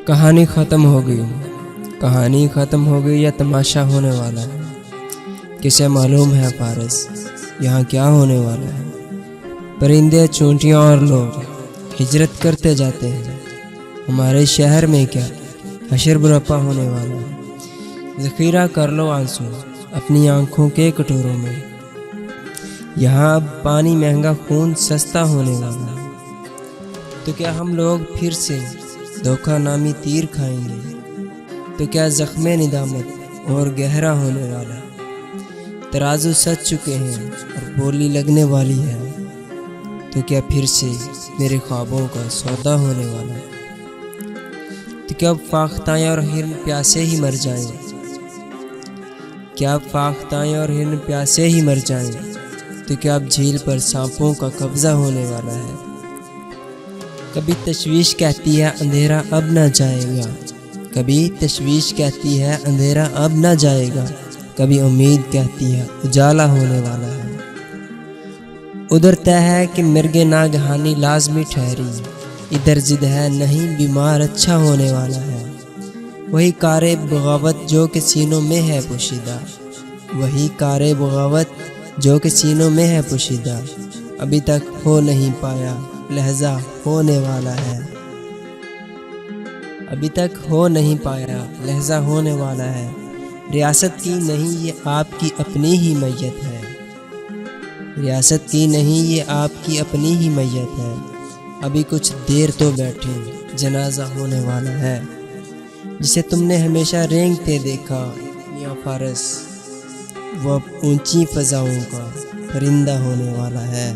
کہانی ختم ہو گئی، کہانی ختم ہو گئی یا تماشا ہونے والا ہے؟ کسے معلوم ہے فارس یہاں کیا ہونے والا ہے؟ پرندے، چونٹیاں اور لوگ ہجرت کرتے جاتے ہیں۔ ہمارے شہر میں کیا حشر برپا ہونے والا ہے؟ ذخیرہ کر لو آنسو اپنی آنکھوں کے کٹوروں میں، یہاں اب پانی مہنگا، خون سستا ہونے والا ہے۔ تو کیا ہم لوگ پھر سے دھوکہ نامی تیر کھائیں گے؟ تو کیا زخم ندامت اور گہرا ہونے والا ہے؟ ترازو سج چکے ہیں اور بولی لگنے والی ہے۔ تو کیا پھر سے میرے خوابوں کا سودا ہونے والا ہے؟ تو کیا اب فاختائیں اور ہرن پیاسے ہی مر جائیں؟ کیا اب فاختائیں اور ہرن پیاسے ہی مر جائیں؟ تو کیا اب جھیل پر سانپوں کا قبضہ ہونے والا ہے؟ کبھی تشویش کہتی ہے اندھیرا اب نہ جائے گا، کبھی تشویش کہتی ہے اندھیرا اب نہ جائے گا، کبھی امید کہتی ہے اجالا ہونے والا ہے۔ ادھر طے ہے کہ مرگ ناگہانی لازمی ٹھہری، ادھر ضد ہے نہیں بیمار اچھا ہونے والا ہے۔ وہی کار بغاوت جو کہ سینوں میں ہے پوشیدہ، وہی کار بغاوت جو کہ سینوں میں ہے پوشیدہ، ابھی تک ہو نہیں پایا لہجہ ہونے والا ہے۔ ابھی تک ہو نہیں پایا لہجہ ہونے والا ہے۔ ریاست کی نہیں یہ آپ کی اپنی ہی میت ہے، ریاست کی نہیں یہ آپ کی اپنی ہی میت ہے۔ ابھی کچھ دیر تو بیٹھے جنازہ ہونے والا ہے۔ جسے تم نے ہمیشہ رینگتے دیکھا میاں فارس، وہ اب اونچی فضاؤں کا پرندہ ہونے والا ہے۔